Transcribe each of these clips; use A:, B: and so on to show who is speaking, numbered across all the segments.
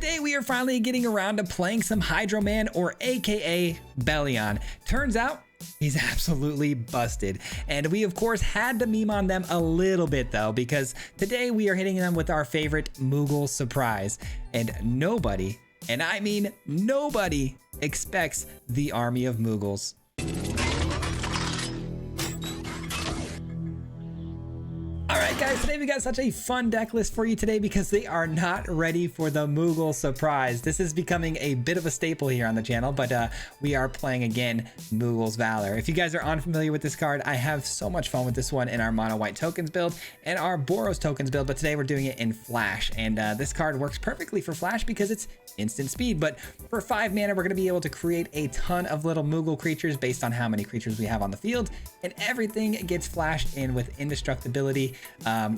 A: today we are finally getting around to playing some Hydro Man, or aka Bellion. Turns out he's absolutely busted, and we of course had to meme on them a little bit though, because today we are hitting them with our favorite Moogle surprise, and nobody, and I mean nobody, expects the army of Moogles. Alright guys, today we got such a fun deck list for you today because they are not ready for the Moogle surprise. This is becoming a bit of a staple here on the channel, but we are playing again Moogle's Valor. If you guys are unfamiliar with this card, I have so much fun with this one in our mono white tokens build and our Boros tokens build, but today we're doing it in Flash, and this card works perfectly for Flash because it's instant speed. But for 5 mana, we're going to be able to create a ton of little Moogle creatures based on how many creatures we have on the field, and everything gets flashed in with indestructibility.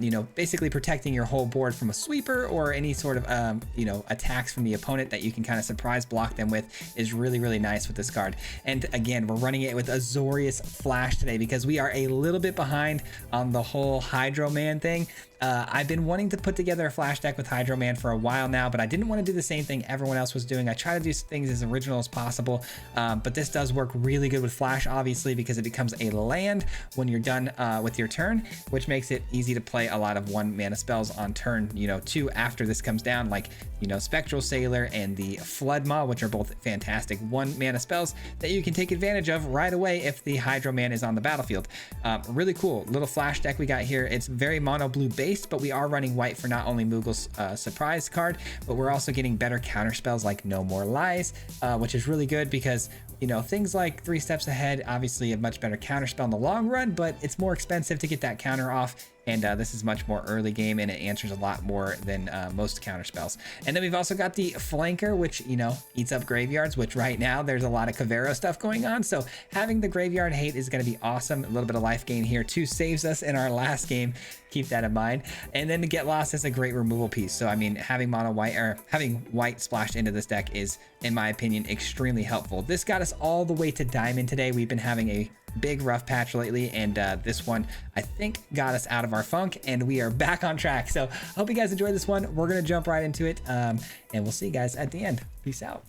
A: You know, basically protecting your whole board from a sweeper or any sort of, you know, attacks from the opponent that you can kind of surprise block them with is really, really nice with this card. And again, we're running it with Azorius Flash today because we are a little bit behind on the whole Hydro Man thing. I've been wanting to put together a Flash deck with Hydro Man for a while now, but I didn't want to do the same thing everyone else was doing. I try to do things as original as possible, but this does work really good with Flash, obviously, because it becomes a land when you're done with your turn, which makes it easy to play a lot of 1 mana spells on turn, you know, 2 after this comes down, like, you know, Spectral Sailor and the Flood Maw, which are both fantastic 1 mana spells that you can take advantage of right away if the Hydro Man is on the battlefield. Really cool little Flash deck we got here. It's very mono blue based, but we are running white for not only Moogle's surprise card, but we're also getting better counter spells like No More Lies, which is really good because, you know, things like 3 Steps Ahead, obviously a much better counter spell in the long run, but it's more expensive to get that counter off. And this is much more early game, and it answers a lot more than most counter spells. And then we've also got the Flanker, which, you know, eats up graveyards, which right now there's a lot of Kavero stuff going on. So having the graveyard hate is going to be awesome. A little bit of life gain here too, saves us in our last game. Keep that in mind. And then to Get Lost is a great removal piece. So I mean, having mono white, or having white splashed into this deck is, in my opinion, extremely helpful. This got us all the way to Diamond today. We've been having a big rough patch lately, and this one I think got us out of our funk, and we are back on track. So hope you guys enjoyed this one. We're gonna jump right into it, and we'll see you guys at the end. Peace out.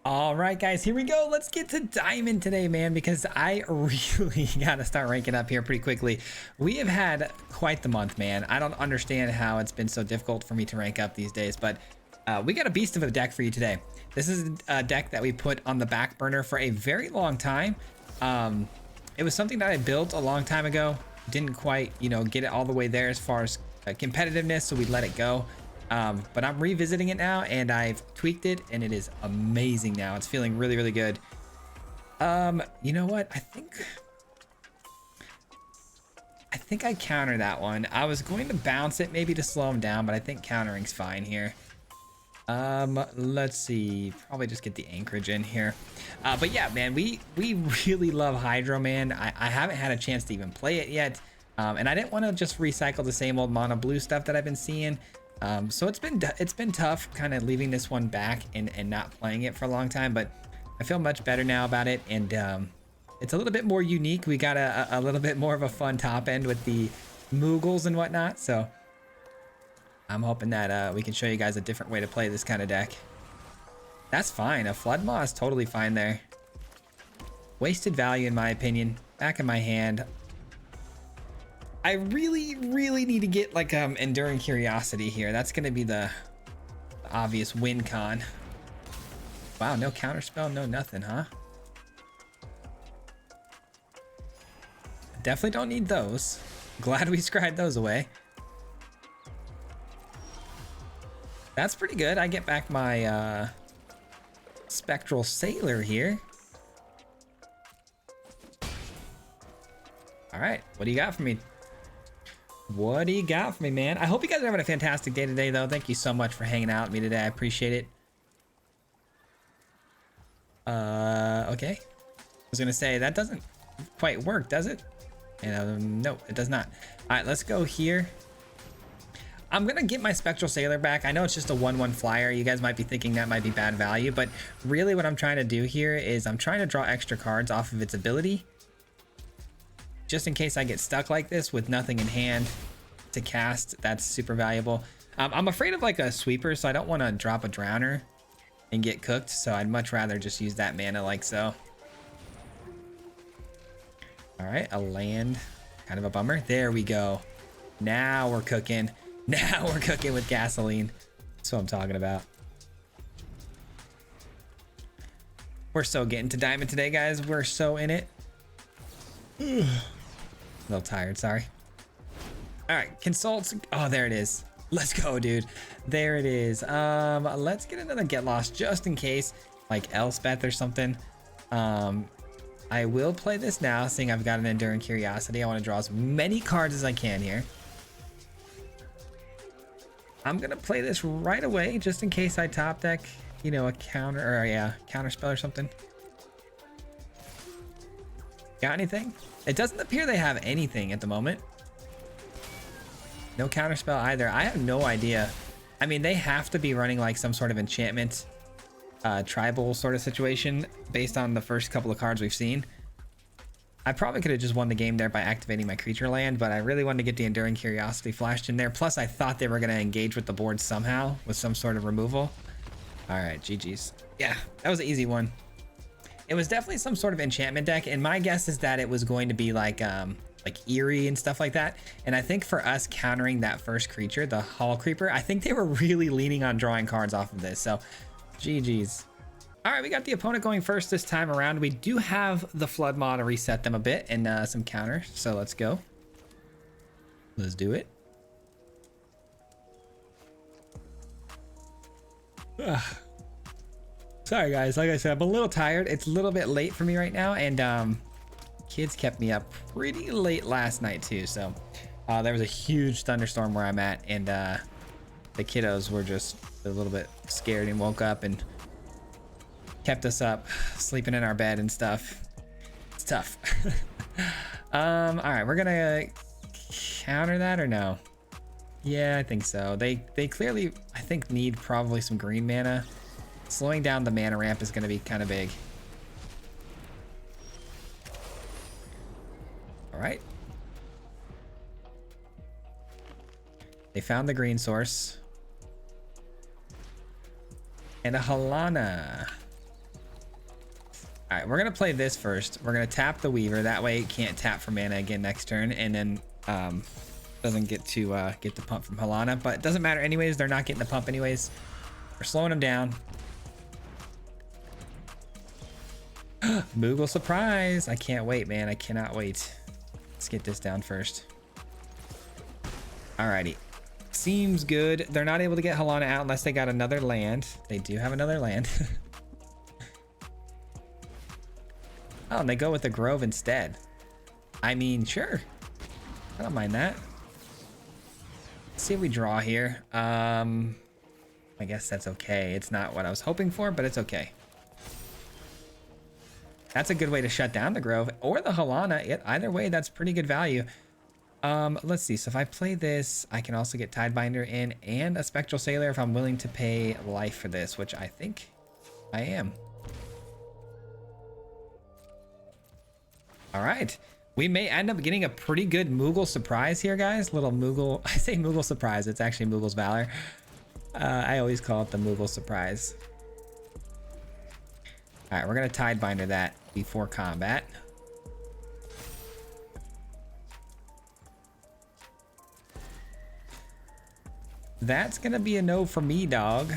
A: All right guys, here we go. Let's get to Diamond today, man, because I really gotta start ranking up here pretty quickly. We have had quite the month, man. I don't understand how it's been so difficult for me to rank up these days, but we got a beast of a deck for you today. This is a deck that we put on the back burner for a very long time. It was something that I built a long time ago. Didn't quite, you know, get it all the way there as far as competitiveness, so we let it go. But I'm revisiting it now, and I've tweaked it, and it is amazing now. It's feeling really, really good. You know what? I think I counter that one. I was going to bounce it maybe to slow him down, but I think countering's fine here. Let's see, probably just get the Anchorage in here. But yeah, man, we really love Hydro Man. I haven't had a chance to even play it yet, and I didn't want to just recycle the same old mono blue stuff that I've been seeing. So it's been tough kind of leaving this one back and not playing it for a long time, but I feel much better now about it, and it's a little bit more unique. We got a little bit more of a fun top end with the Moogles and whatnot, so I'm hoping that we can show you guys a different way to play this kind of deck. That's fine. A Flood Maw is totally fine there. Wasted value in my opinion. Back in my hand. I really, really need to get like Enduring Curiosity here. That's going to be the obvious win con. Wow, no counterspell, no nothing, huh? Definitely don't need those. Glad we scried those away. That's pretty good. I get back my Spectral Sailor here. All right, what do you got for me? What do you got for me, man? I hope you guys are having a fantastic day today, though. Thank you so much for hanging out with me today. I appreciate it. Okay. I was gonna say that doesn't quite work, does it? And no, it does not. All right, let's go here. I'm gonna get my Spectral Sailor back. I know it's just a 1/1 flyer. You guys might be thinking that might be bad value, but really what I'm trying to do here is I'm trying to draw extra cards off of its ability, just in case I get stuck like this with nothing in hand to cast. That's super valuable. I'm afraid of like a sweeper, so I don't want to drop a drowner and get cooked. So I'd much rather just use that mana like so. All right, a land, kind of a bummer. There we go. Now we're cooking. Now we're cooking with gasoline. That's what I'm talking about. We're so getting to diamond today, guys. We're so in it. A little tired, sorry. All right, consult. Oh, there it is. Let's go, dude. There it is. Let's get another get lost just in case, like Elspeth or something. I will play this now, seeing I've got an enduring curiosity. I want to draw as many cards as I can here. I'm gonna play this right away, just in case I top deck, you know, a counter, or yeah, counter spell or something. Got anything? It doesn't appear they have anything at the moment. No counter spell either. I have no idea. I mean, they have to be running like some sort of enchantment, tribal sort of situation based on the first couple of cards we've seen. I probably could have just won the game there by activating my creature land, but I really wanted to get the Enduring Curiosity flashed in there. Plus, I thought they were going to engage with the board somehow with some sort of removal. All right, GG's. Yeah, that was an easy one. It was definitely some sort of enchantment deck, and my guess is that it was going to be like Eerie and stuff like that. And I think for us countering that first creature, the Hall Creeper, I think they were really leaning on drawing cards off of this. So, GG's. All right, we got the opponent going first this time around. We do have the Flood Maw to reset them a bit and some counter. So let's go. Let's do it. Ugh. Sorry, guys. Like I said, I'm a little tired. It's a little bit late for me right now. And kids kept me up pretty late last night, too. So there was a huge thunderstorm where I'm at. And the kiddos were just a little bit scared and woke up and kept us up sleeping in our bed and stuff. It's tough. All right, we're gonna counter that or no? Yeah, I think so. They clearly, I think, need probably some green mana. Slowing down the mana ramp is gonna be kind of big. All right, they found the green source and a Halana. All right, we're gonna play this first. We're gonna tap the Weaver. That way it can't tap for mana again next turn, and then doesn't get to get the pump from Halana. But it doesn't matter anyways. They're not getting the pump anyways. We're slowing them down. Moogle surprise! I can't wait, man. I cannot wait. Let's get this down first. Alrighty. Seems good. They're not able to get Halana out unless they got another land. They do have another land. Oh, and they go with the Grove instead. I mean, sure. I don't mind that. Let's see if we draw here. I guess that's okay. It's not what I was hoping for, but it's okay. That's a good way to shut down the Grove or the Halana. Either way, that's pretty good value. Let's see. So if I play this, I can also get Tidebinder in and a Spectral Sailor if I'm willing to pay life for this, which I think I am. All right, we may end up getting a pretty good Moogle surprise here, guys. Little Moogle, I say Moogle surprise, it's actually Moogle's Valor. I always call it the Moogle surprise. All right, we're gonna Tidebinder that before combat. That's gonna be a no for me, dog.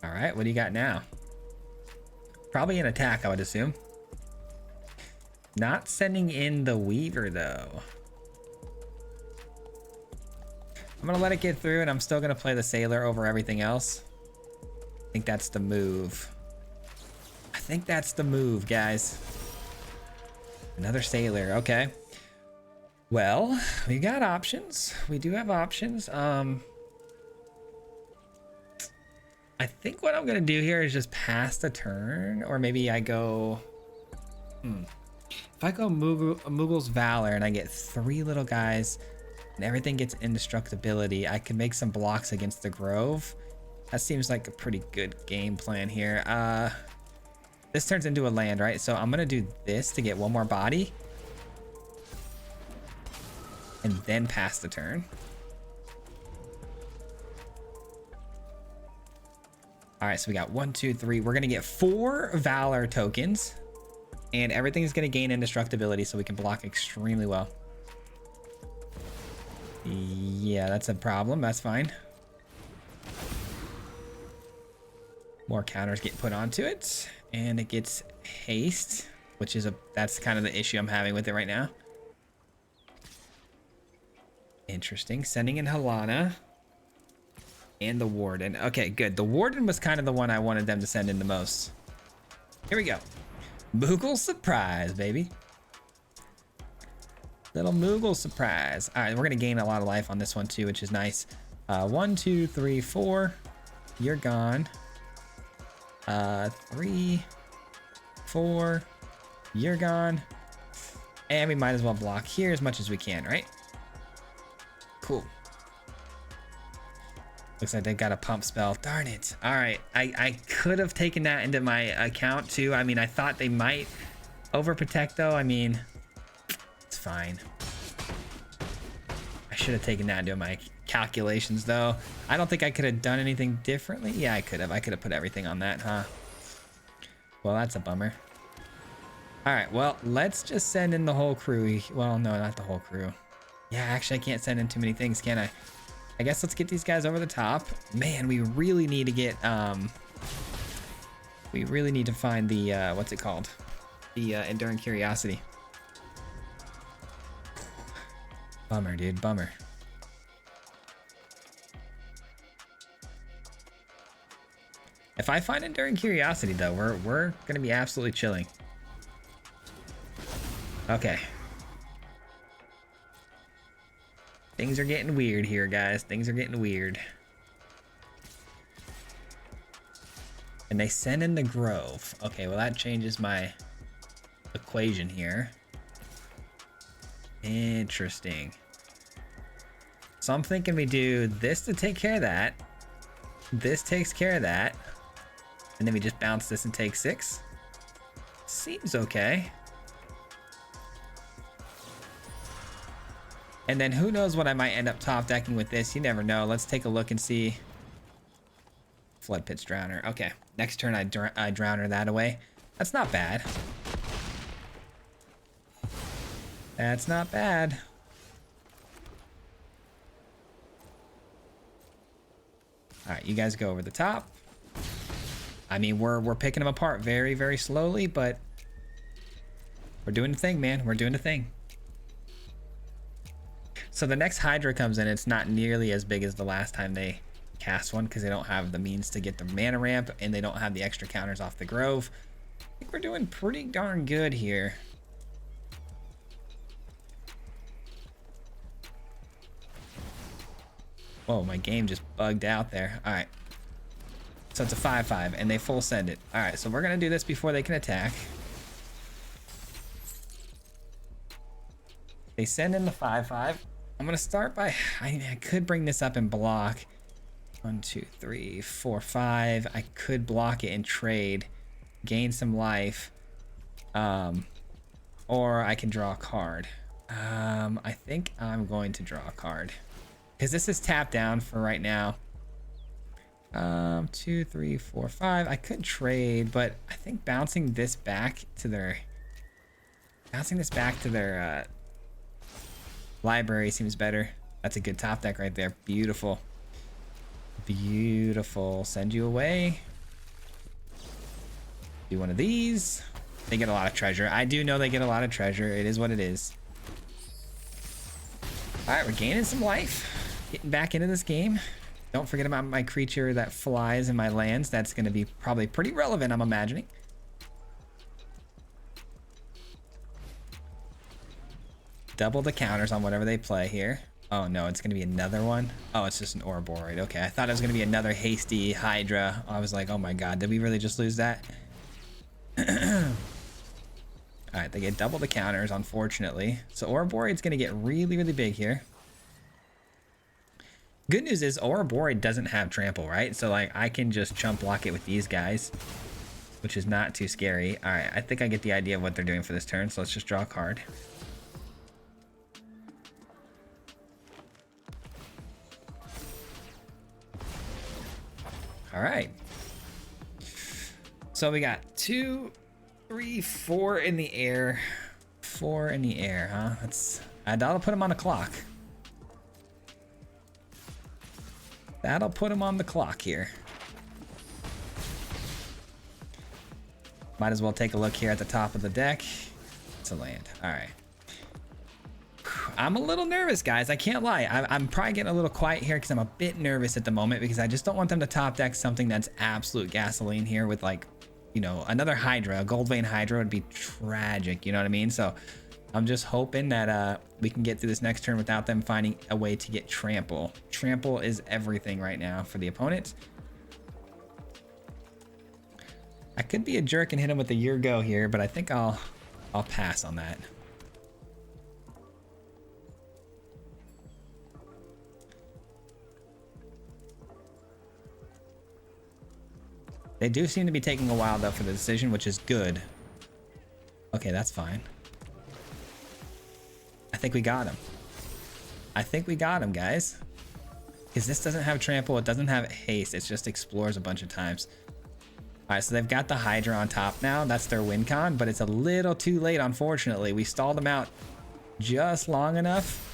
A: All right, what do you got now? Probably an attack, I would assume. Not sending in the Weaver, though. I'm gonna let it get through, and I'm still gonna play the Sailor over everything else. I think that's the move. I think that's the move, guys. Another Sailor, okay. Well, we got options. We do have options. I think what I'm gonna do here is just pass the turn, or maybe I go. If I go Moogle's Valor and I get 3 little guys, and everything gets indestructibility, I can make some blocks against the Grove. That seems like a pretty good game plan here. This turns into a land, right? So I'm gonna do this to get 1 more body, and then pass the turn. All right, so we got 1, 2, 3. We're gonna get 4 Valor tokens, and everything's gonna gain indestructibility, so we can block extremely well. Yeah, that's a problem. That's fine. More counters get put onto it, and it gets haste, which is that's kind of the issue I'm having with it right now. Interesting. Sending in Halana and the Warden. Okay, good. The Warden was kind of the one I wanted them to send in the most. Here we go. Moogle surprise, baby. Little Moogle surprise. All right, we're gonna gain a lot of life on this one too, which is nice. 1, 2, 3, 4. You're gone. 3, 4. You're gone. And we might as well block here as much as we can, right? Cool. Looks like they got a pump spell. Darn it. All right, I could have taken that into my account too. I mean, I thought they might overprotect though. I mean, it's fine. I should have taken that into my calculations though. I don't think I could have done anything differently. Yeah, I could have. I could have put everything on that, huh? Well, that's a bummer. All right, well, let's just send in the whole crew. Well, no, not the whole crew. Yeah, actually, I can't send in too many things, can I? I guess let's get these guys over the top. Man, we really need to get, we really need to find the, what's it called? The Enduring Curiosity. Bummer, dude, bummer. If I find Enduring Curiosity, though, we're gonna be absolutely chilling. Okay. Things are getting weird here, guys. Things are getting weird. And they send in the Grove. Okay, well, that changes my equation here. Interesting. So I'm thinking we do this to take care of that. This takes care of that. And then we just bounce this and take 6. Seems okay. And then who knows what I might end up top decking with this. You never know. Let's take a look and see. Flood Pit's Drowner. Okay. Next turn I Drowner that away. That's not bad. That's not bad. All right, you guys go over the top. I mean, we're picking them apart very, very slowly, but we're doing the thing, man. We're doing the thing. So the next Hydra comes in, it's not nearly as big as the last time they cast one because they don't have the means to get the mana ramp and they don't have the extra counters off the Grove. I think we're doing pretty darn good here. Whoa, my game just bugged out there. All right. So it's a 5/5 and they full send it. All right, so we're gonna do this before they can attack. They send in the 5/5. I'm gonna start by, I could bring this up and block. 1, 2, 3, 4, 5. I could block it and trade, gain some life, or I can draw a card. I think I'm going to draw a card because this is tapped down for right now. 2, 3, 4, 5. I could trade, but I think bouncing this back to their library seems better. That's a good top deck right there. Beautiful. Beautiful. Send you away. Do one of these. They get a lot of treasure. I do know they get a lot of treasure. It is what it is. All right, we're gaining some life. Getting back into this game. Don't forget about my creature that flies in my lands. That's going to be probably pretty relevant, I'm imagining. Double the counters on whatever they play here. Oh no, it's gonna be another one. Oh, it's just an Ouroboros. Okay, I thought it was gonna be another hasty Hydra. I was like, oh my god, did we really just lose that? All right, they get double the counters, unfortunately. So Ouroboros is gonna get really, really big here. Good news is Ouroboros doesn't have trample, right? So like I can just chump block it with these guys, which is not too scary. All right, I think I get the idea of what they're doing for this turn. So let's just draw a card. All right. So we got 2, 3, 4 in the air. 4 in the air, huh? That'll put him on the clock. That'll put him on the clock here. Might as well take a look here at the top of the deck. It's a land. All right. I'm a little nervous, guys. I can't lie. I'm probably getting a little quiet here because I'm a bit nervous at the moment because I just don't want them to top deck something that's absolute gasoline here with, like, you know, another Hydra. A Gold Vein Hydra would be tragic. You know what I mean? So I'm just hoping that we can get through this next turn without them finding a way to get trample. Trample is everything right now for the opponent. I could be a jerk and hit him with the Year Go here, but I think I'll pass on that. They do seem to be taking a while though for the decision, which is good. Okay, that's fine. I think we got him. I think we got him, guys. Because this doesn't have trample, it doesn't have haste, it just explores a bunch of times. All right, so they've got the Hydra on top now. That's their win con, but it's a little too late, unfortunately. We stalled them out just long enough.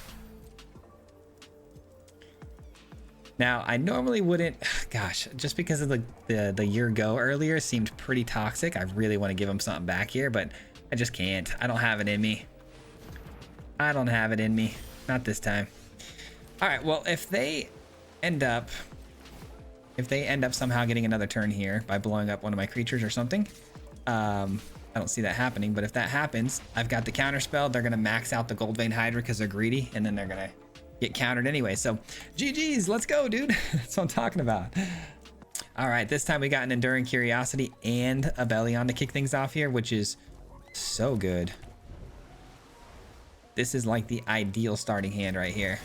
A: Now, I normally wouldn't, gosh, just because of the Year Go earlier seemed pretty toxic. I really want to give him something back here, but I just can't. I don't have it in me. I don't have it in me. Not this time. All right, well, if they end up somehow getting another turn here by blowing up one of my creatures or something, I don't see that happening, but if that happens, I've got the counter spell. They're going to max out the Gold Vein Hydra because they're greedy, and then they're going to get countered anyway. So GG's, let's go, dude. That's what I'm talking about. All right, this time we got an Enduring Curiosity and a Bellion to kick things off here, which is so good. This is like the ideal starting hand right here.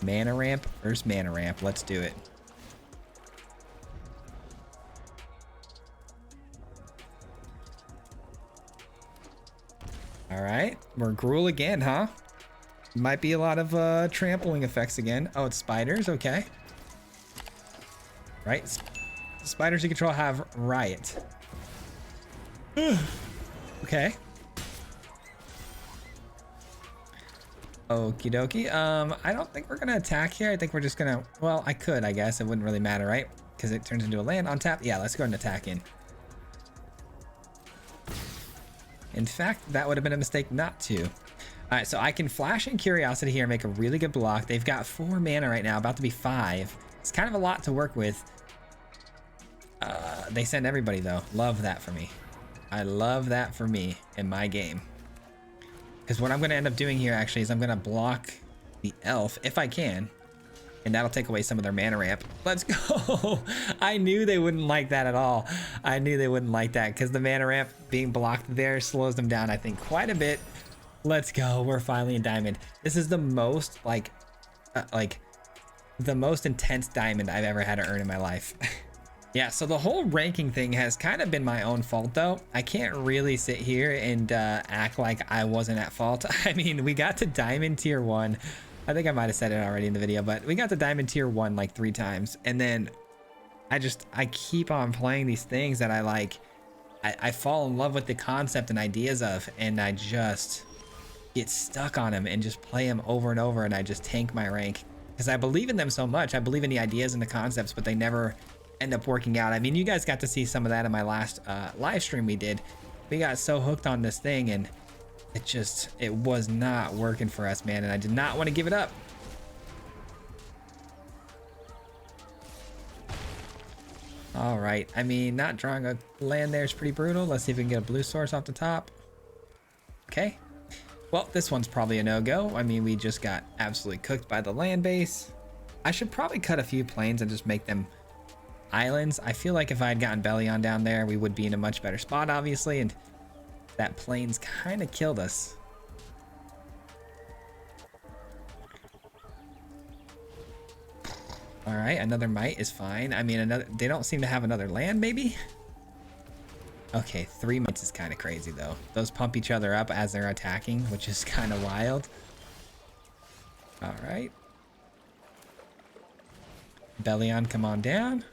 A: Mana ramp versus mana ramp. Let's do it. All right, we're Gruul again, huh? Might be a lot of trampling effects again. Oh, it's spiders. Okay. Right. The spiders you control have Riot. Okay. Okie dokie. I don't think we're gonna attack here. I think we're just gonna, well, I could, I guess. It wouldn't really matter, right? Because it turns into a land on tap. Yeah, let's go ahead and attack in. In fact, that would have been a mistake not to. All right, so I can flash in Curiosity here and make a really good block. They've got 4 mana right now, about to be 5. It's kind of a lot to work with. They send everybody though. Love that for me. I love that for me in my game. Because what I'm going to end up doing here actually is I'm going to block the elf if I can. And that'll take away some of their mana ramp. Let's go. I knew they wouldn't like that at all. I knew they wouldn't like that because the mana ramp being blocked there slows them down, I think, quite a bit. Let's go. We're finally in diamond. This is the most the most intense diamond I've ever had to earn in my life. Yeah, so the whole ranking thing has kind of been my own fault though. I can't really sit here and act like I wasn't at fault. I mean, we got to diamond tier 1. I think I might have said it already in the video, but we got to diamond tier 1 like 3 times. And then I keep on playing these things that I fall in love with the concept and ideas of, and I just get stuck on them and just play them over and over, and I just tank my rank because I believe in them so much. I believe in the ideas and the concepts, but they never end up working out. I mean, you guys got to see some of that in my last live stream we did. We got so hooked on this thing and it was not working for us, man, and I did not want to give it up. All right, I mean, not drawing a land there is pretty brutal. Let's see if we can get a blue source off the top. Okay, well, this one's probably a no-go. I mean, we just got absolutely cooked by the land base. I should probably cut a few planes and just make them islands. I feel like if I had gotten Bellion down there, we would be in a much better spot, obviously, and that plane's kind of killed us. All right, another might is fine. I mean, they don't seem to have another land, maybe? Okay, 3 mites is kind of crazy, though. Those pump each other up as they're attacking, which is kind of wild. All right. Bellion, come on down.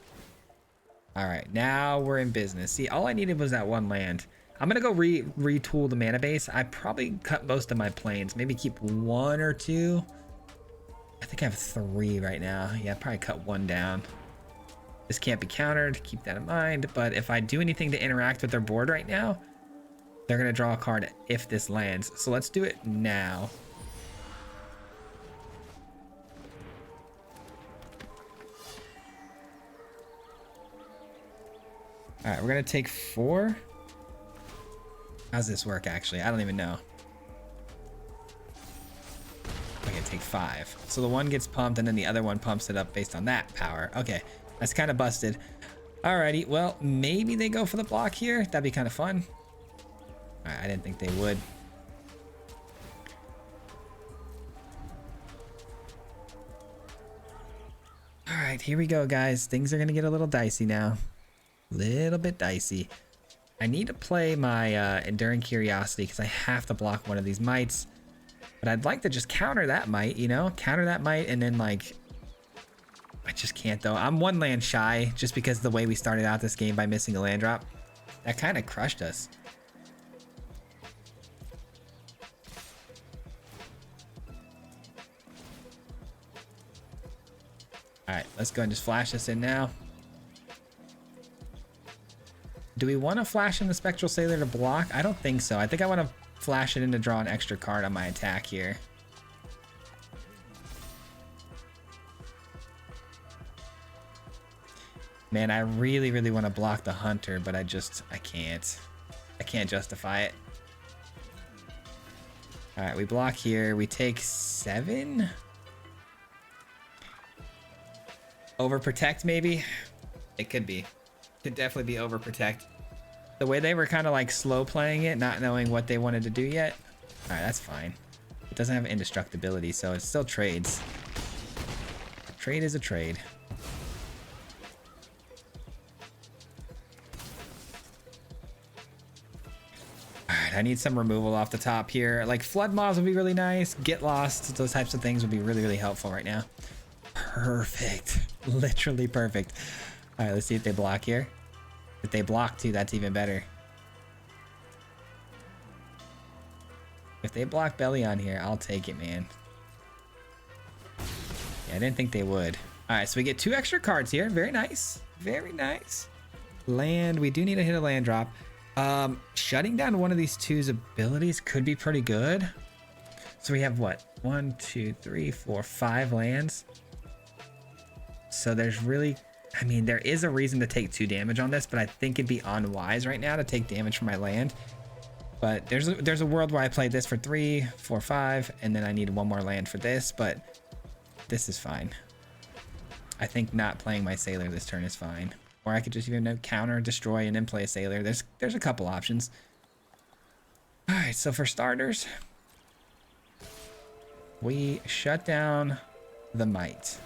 A: All right, now we're in business. See, all I needed was that one land. I'm gonna go retool the mana base. I probably cut most of my planes. Maybe keep one or two. I think I have 3 right now. Yeah, probably cut 1 down. This can't be countered. Keep that in mind. But if I do anything to interact with their board right now, they're gonna draw a card if this lands. So let's do it now. All right, we're gonna take 4. How's this work actually? I don't even know. Okay, take 5. So the one gets pumped and then the other one pumps it up based on that power. Okay, that's kind of busted. Alrighty, well, maybe they go for the block here. That'd be kind of fun. All right, I didn't think they would. All right, here we go, guys. Things are gonna get a little dicey now. Little bit dicey. I need to play my Enduring Curiosity because I have to block one of these mites. But I'd like to just counter that mite, you know? Counter that mite and then like... I just can't though. I'm 1 land shy just because of the way we started out this game by missing a land drop. That kind of crushed us. Alright, let's go and just flash this in now. Do we want to flash in the Spectral Sailor to block? I don't think so. I think I want to flash it in to draw an extra card on my attack here. Man, I really, really want to block the Hunter, but I can't. I can't justify it. All right, we block here. We take 7. Overprotect, maybe? It could be. Could definitely be overprotect. The way they were kind of like slow playing it, not knowing what they wanted to do yet. All right, that's fine. It doesn't have indestructibility, so it still trades. Trade is a trade. All right, I need some removal off the top here. Like Flood Mobs would be really nice. Get Lost, those types of things would be really, really helpful right now. Perfect. Literally perfect. All right, let's see if they block here. If they block too, that's even better. If they block Bellion here, I'll take it, man. Yeah, I didn't think they would. All right, so we get 2 extra cards here. Very nice. Very nice. Land. We do need to hit a land drop. Shutting down one of these 2's abilities could be pretty good. So we have what? 1, 2, 3, 4, 5 lands. So there's really... I mean, there is a reason to take 2 damage on this, but I think it'd be unwise right now to take damage from my land. But there's a world where I play this for 3, 4, 5, and then I need 1 more land for this, but this is fine. I think not playing my Sailor this turn is fine. Or I could just even counter, destroy, and then play a Sailor. There's a couple options. All right, so for starters, we shut down the Mite.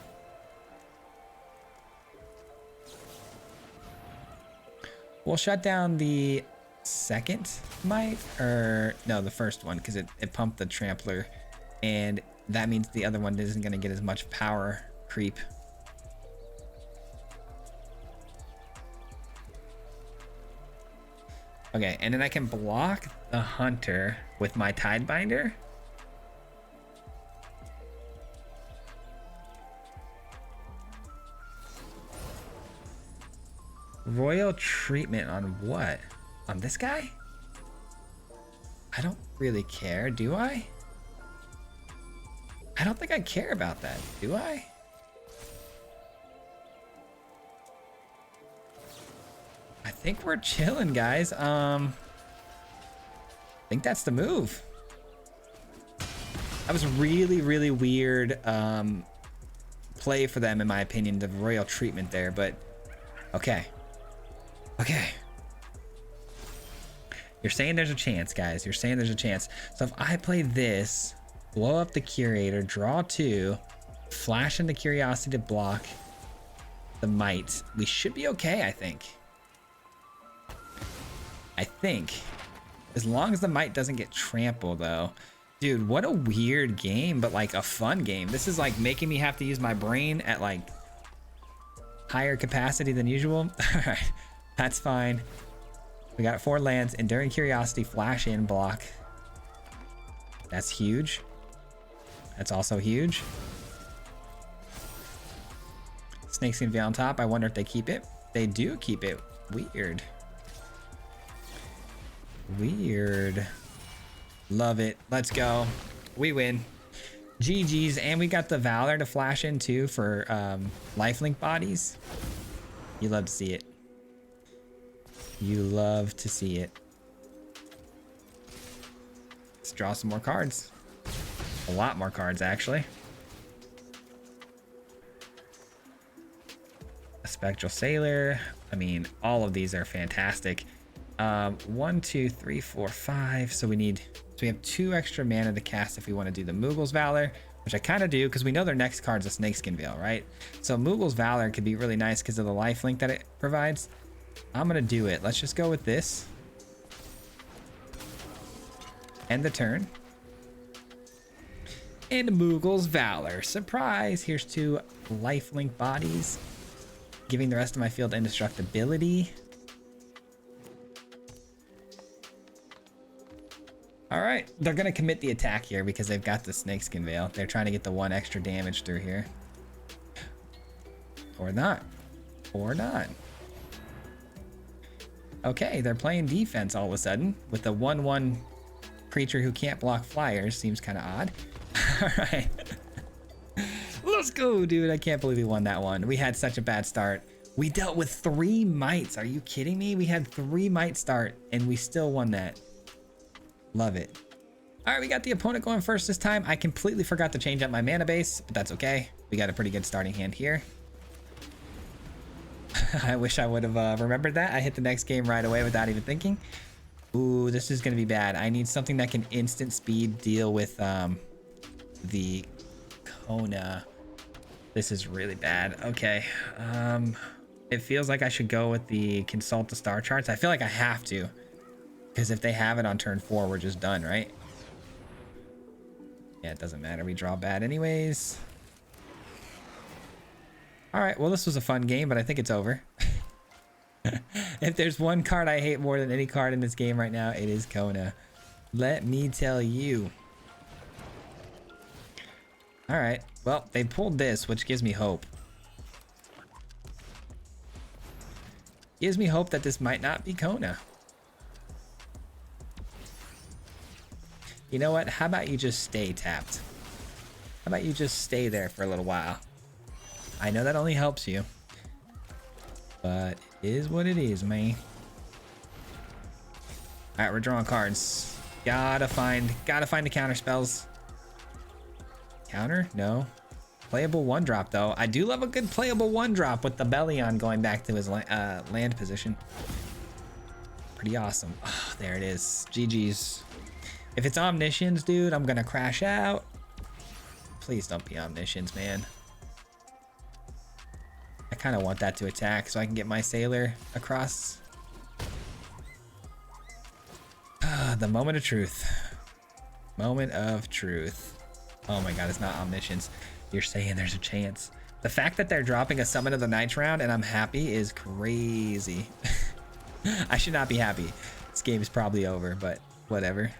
A: We'll shut down the second Mite, or no, the first one, because it pumped the Trampler, and that means the other one isn't going to get as much power creep. Okay, and then I can block the Hunter with my Tidebinder. Royal treatment on what? On this guy? I don't really care, do I? I don't think I care about that, do I? I think we're chilling, guys. I think that's the move. That was really, really weird play for them, in my opinion, the royal treatment there, but okay. Okay. You're saying there's a chance, guys. You're saying there's a chance. So if I play this, blow up the Curator, draw 2, flash into Curiosity to block the Mite, we should be okay, I think. As long as the Mite doesn't get trampled, though. Dude, what a weird game, but like a fun game. This is like making me have to use my brain at like higher capacity than usual. All right, that's fine. We got 4 lands, Enduring Curiosity, Flash in, block. That's huge. That's also huge. Snakeskin Veil on top. I wonder if they keep it. They do keep it. Weird. Weird. Love it. Let's go. We win. GG's. And we got the Valor to flash in too for lifelink bodies. You love to see it. You love to see it. Let's draw some more cards. A lot more cards, actually. A Spectral Sailor. I mean, all of these are fantastic. 1, 2, 3, 4, 5. So we have 2 extra mana to cast if we want to do the Moogle's Valor, which I kind of do because we know their next card's a Snakeskin Veil, right? So Moogle's Valor could be really nice because of the lifelink that it provides. I'm gonna do it. Let's just go with this. End the turn. And Moogle's Valor. Surprise! Here's 2 lifelink bodies, giving the rest of my field indestructibility. All right, they're gonna commit the attack here because they've got the Snakeskin Veil. They're trying to get the 1 extra damage through here. Or not. Or not. Okay, they're playing defense all of a sudden with a 1/1 creature who can't block flyers. Seems kind of odd. All right. Let's go, dude. I can't believe we won that one. We had such a bad start. We dealt with 3 mites. Are you kidding me? We had 3 might start and we still won that. Love it. All right, we got the opponent going first this time. I completely forgot to change up my mana base, but that's okay. We got a pretty good starting hand here. I wish I would have remembered that. I hit the next game right away without even thinking. Ooh, this is gonna be bad. I need something that can instant speed deal with the Kona. This is really bad. Okay. It feels like I should go with the Consult the Star Charts. I feel like I have to, because if they have it on turn 4, we're just done, right? Yeah, it doesn't matter. We draw bad anyways. All right, well, this was a fun game, but I think it's over. If there's one card I hate more than any card in this game right now, it is Kona. Let me tell you. All right, well, they pulled this, which gives me hope. Gives me hope that this might not be Kona. You know what? How about you just stay tapped? How about you just stay there for a little while? I know that only helps you, but it is what it is, man. All right, we're drawing cards. Gotta find the counter spells. Counter? No. Playable 1-drop though. I do love a good playable 1-drop with the Bellion going back to his land position. Pretty awesome. Oh, there it is. GG's. If it's Omniscience, dude, I'm gonna crash out. Please don't be Omniscience, man. I kind of want that to attack so I can get my Sailor across. The moment of truth. Moment of truth. Oh my god, it's not Omniscience. You're saying there's a chance. The fact that they're dropping a Summon of the Night round and I'm happy is crazy. I should not be happy. This game is probably over, but whatever.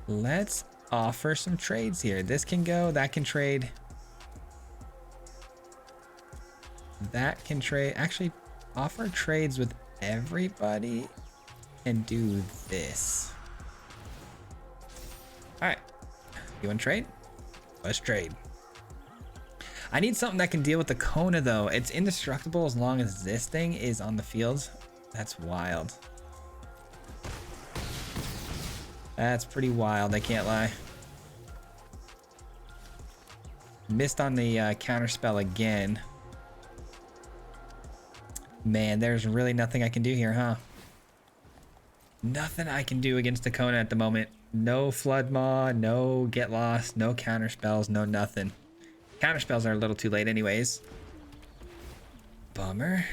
A: Let's offer some trades here. This can go, that can trade. That can trade. Actually, offer trades with everybody and do this. All right, you want to trade? Let's trade. I need something that can deal with the Kona though. It's indestructible as long as this thing is on the field. That's wild. That's pretty wild, I can't lie. Missed on the counter spell again. Man, there's really nothing I can do here, huh? Nothing I can do against the Kona at the moment. No Flood Maw, no Get Lost, no counter spells, no nothing. Counter spells are a little too late anyways. Bummer.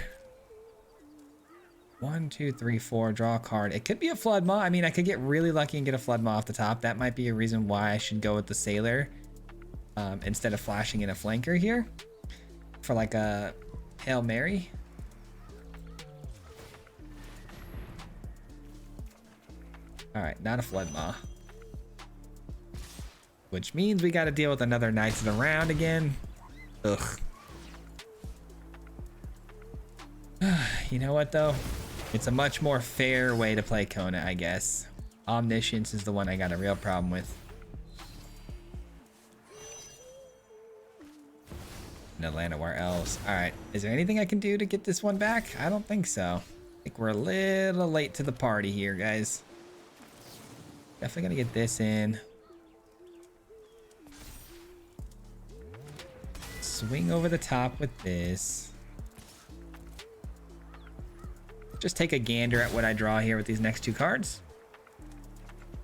A: 1, 2, 3, 4, draw a card. It could be a Flood Maw. I mean, I could get really lucky and get a Flood Maw off the top. That might be a reason why I should go with the Sailor instead of flashing in a flanker here for like a Hail Mary. All right, not a Flood Maw. Which means we got to deal with another Knights of the Round again. Ugh. You know what though? It's a much more fair way to play Kona, I guess. Omniscience is the one I got a real problem with. No Llanowar Elves. Alright, is there anything I can do to get this one back? I don't think so. I think we're a little late to the party here, guys. Definitely gonna get this in. Swing over the top with this. Just take a gander at what I draw here with these next two cards.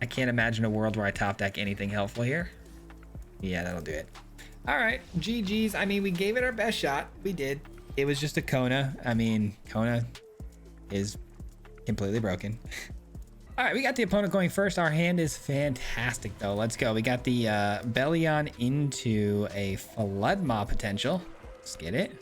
A: I can't imagine a world where I top deck anything helpful here. Yeah, that'll do it. All right, GG's. I mean, we gave it our best shot. We did. It was just a Kona. I mean, Kona is completely broken. All right, we got the opponent going first. Our hand is fantastic, though. Let's go. We got the Bellion into a Flood Maw potential. Let's get it.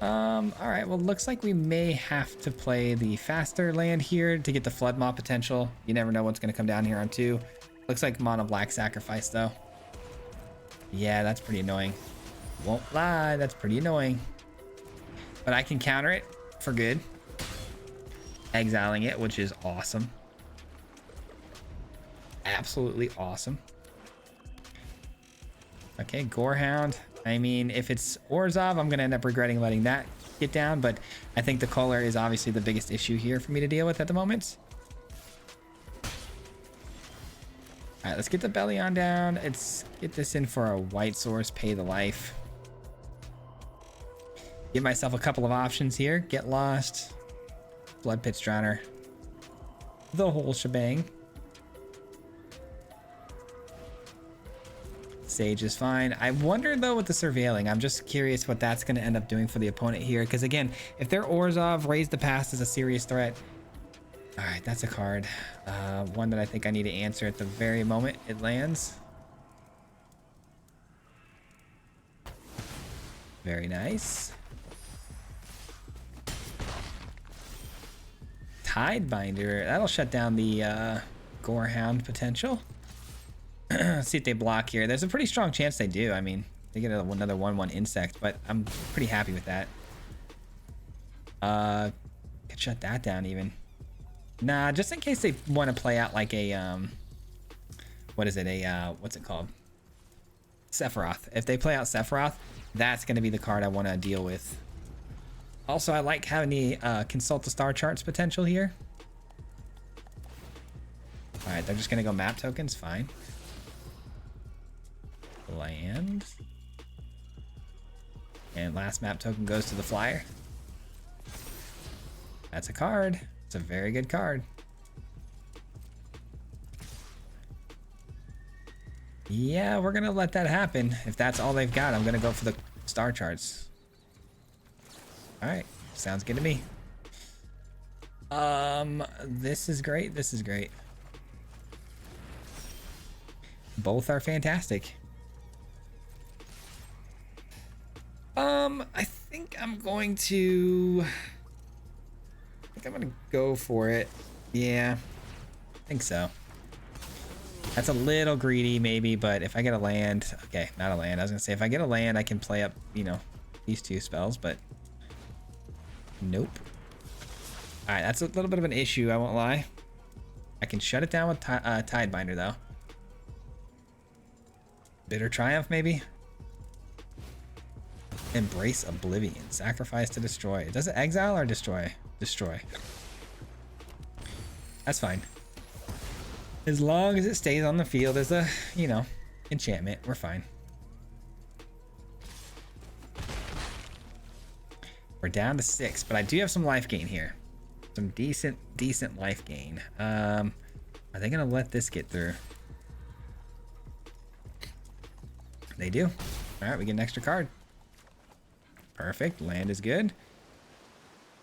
A: All right, well, looks like we may have to play the faster land here to get the Flood Maw potential. You never know what's going to come down here on 2. Looks like Mono Black sacrifice, though. Yeah, that's pretty annoying. Won't lie, that's pretty annoying. But I can counter it for good. Exiling it, which is awesome. Absolutely awesome. Okay, Gorehound. I mean, if it's Orzhov, I'm going to end up regretting letting that get down, but I think the color is obviously the biggest issue here for me to deal with at the moment. All right, let's get the Bellion down. Let's get this in for a white source, pay the life. Give myself a couple of options here. Get Lost, Blood Pit Drowner, the whole shebang. Sage is fine. I wonder though with the Surveilling, I'm just curious what that's going to end up doing for the opponent here. Because again, if they're Orzhov, Raise the Past is a serious threat. All right, that's a card. One that I think I need to answer at the very moment it lands. Very nice. Tidebinder. That'll shut down the Gorehound potential. Let's see if they block here. There's a pretty strong chance they do. I mean, they get another 1/1 insect, but I'm pretty happy with that. Could shut that down even. Nah, just in case they want to play out like a what is it? What's it called? Sephiroth. If they play out Sephiroth, that's going to be the card I want to deal with. Also, I like having the consult the star charts potential here. All right, they're just going to go map tokens. Fine. Land. And last map token goes to the flyer. That's a card. It's a very good card. Yeah, we're gonna let that happen. If that's all they've got, I'm gonna go for the star charts. All right, sounds good to me. This is great. This is great. Both are fantastic. I think I'm going to go for it. Yeah, I think so. That's a little greedy maybe, but if I get a land, okay, not a land. I was gonna say if I get a land, I can play up, you know, these two spells, but nope. All right, that's a little bit of an issue, I won't lie. I can shut it down with Tidebinder though. Bitter Triumph maybe. Embrace Oblivion. Sacrifice to destroy. Does it exile or destroy? Destroy. That's fine. As long as it stays on the field as a, you know, enchantment, we're fine. We're down to 6, but I do have some life gain here. Some decent life gain. Are they gonna let this get through? They do. All right, we get an extra card. Perfect. Land is good.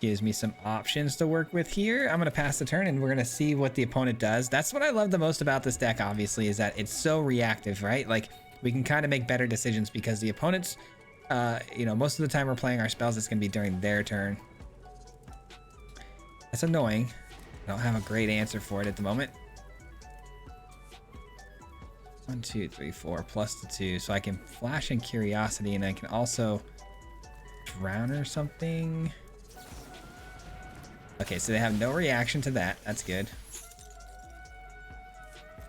A: Gives me some options to work with here. I'm gonna pass the turn and we're gonna see what the opponent does. That's what I love the most about this deck, obviously, is that it's so reactive, right? Like, we can kind of make better decisions because the opponents, you know, most of the time we're playing our spells, it's gonna be during their turn. That's annoying. I don't have a great answer for it at the moment. 1, 2, 3, 4 plus the 2, so I can flash in Curiosity, and I can also drown or something. Okay, so they have no reaction to that. That's good.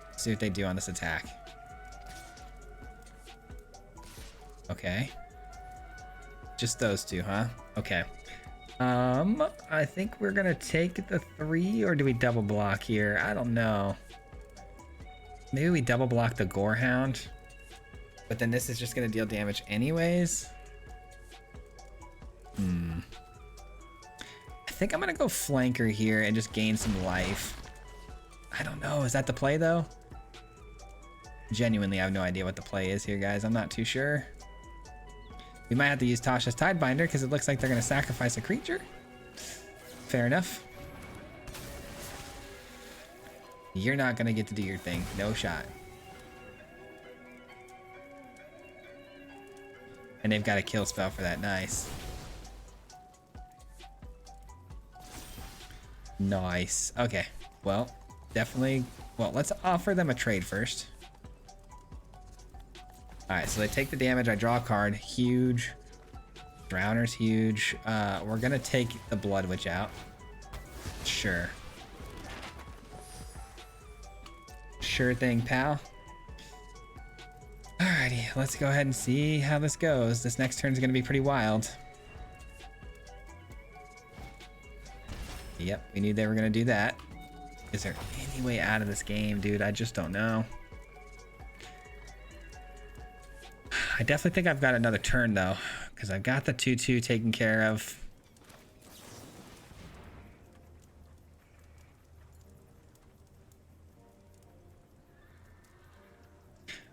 A: Let's see what they do on this attack. Okay. Just those two, huh? Okay. I think we're gonna take the 3, or do we double block here? I don't know. Maybe we double block the Gorehound, but then this is just gonna deal damage anyways. I think I'm gonna go flanker here and just gain some life. I don't know, is that the play though? Genuinely, I have no idea what the play is here, guys. I'm not too sure. We might have to use Tasha's Tidebinder because it looks like they're gonna sacrifice a creature. Fair enough. You're not gonna get to do your thing. No shot. And they've got a kill spell for that. Nice. Nice. Okay. Well, definitely. Well, let's offer them a trade first. All right, so they take the damage. I draw a card. Huge. Drowner's huge. We're gonna take the Blood Witch out. Sure. Sure thing, pal. Alrighty, let's go ahead and see how this goes. This next turn is gonna be pretty wild. Yep, we knew they were gonna do that. Is there any way out of this game, dude? I just don't know. I definitely think I've got another turn though, because I've got the 2/2 taken care of.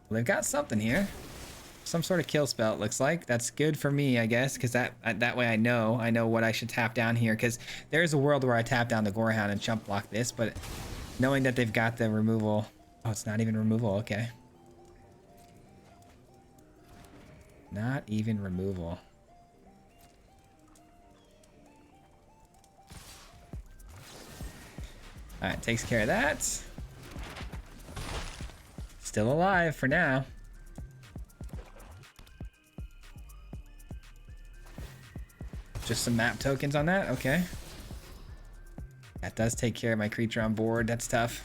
A: Well, they've got something here. Some sort of kill spell, it looks like. That's good for me, I guess, because that way I know what I should tap down here, because there's a world where I tap down the Gorehound and chump block this, but knowing that they've got the removal. Oh, it's not even removal. Okay. Not even removal. All right, takes care of that. Still alive for now. Just some map tokens on that. Okay. That does take care of my creature on board. That's tough.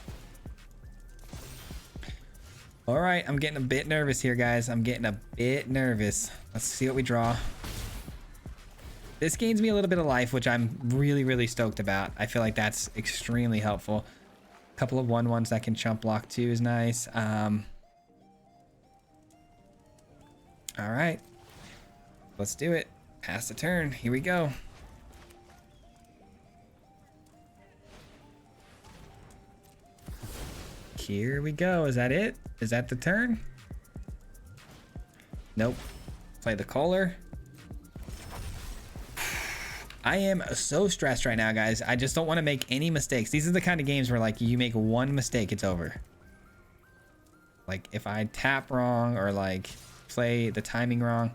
A: All right, I'm getting a bit nervous here, guys. I'm getting a bit nervous. Let's see what we draw. This gains me a little bit of life, which I'm really, really stoked about. I feel like that's extremely helpful. A couple of 1/1s that can chump block too is nice. All right, let's do it. Pass the turn. Here we go. Here we go. Is that it? Is that the turn? Nope. Play the Kohler. I am so stressed right now, guys. I just don't want to make any mistakes. These are the kind of games where, like, you make one mistake, it's over. Like, if I tap wrong or, like, play the timing wrong.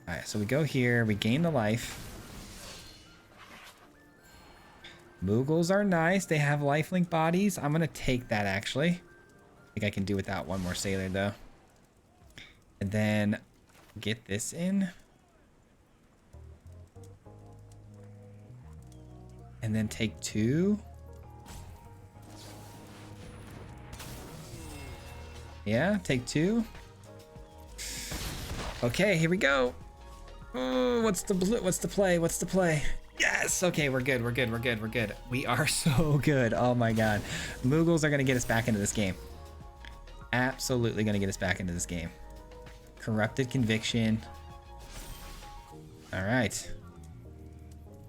A: All right, so we go here. We gain the life. Moogles are nice. They have lifelink bodies. I'm going to take that, actually. I think I can do without one more Sailor, though. And then get this in. And then take 2. Yeah, take 2. Okay, here we go. Oh, what's the play? What's the play? Yes. Okay, we're good. We're good. We're good. We're good. We are so good. Oh my god. Moogles are going to get us back into this game. Absolutely going to get us back into this game. Corrupted Conviction. All right.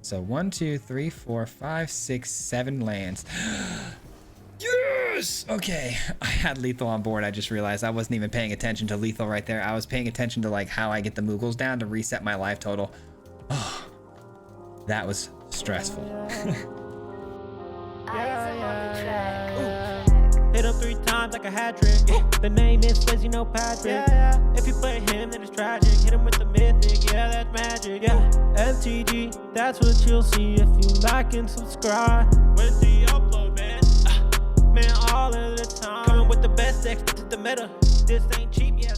A: So 1, 2, 3, 4, 5, 6, 7 lands. Yes! Okay. I had lethal on board. I just realized I wasn't even paying attention to lethal right there. I was paying attention to, like, how I get the Moogles down to reset my life total. Oh, that was stressful.
B: Hit him 3 times like a hat trick. The name is Swayze, no Patrick. If you play him, then it's tragic. Hit him with the mythic, yeah, that's magic. MTG, that's what you'll see if you like and subscribe. With the upload, man, man, all of the time. Coming with the best decks, this is the meta. This ain't cheap, yeah.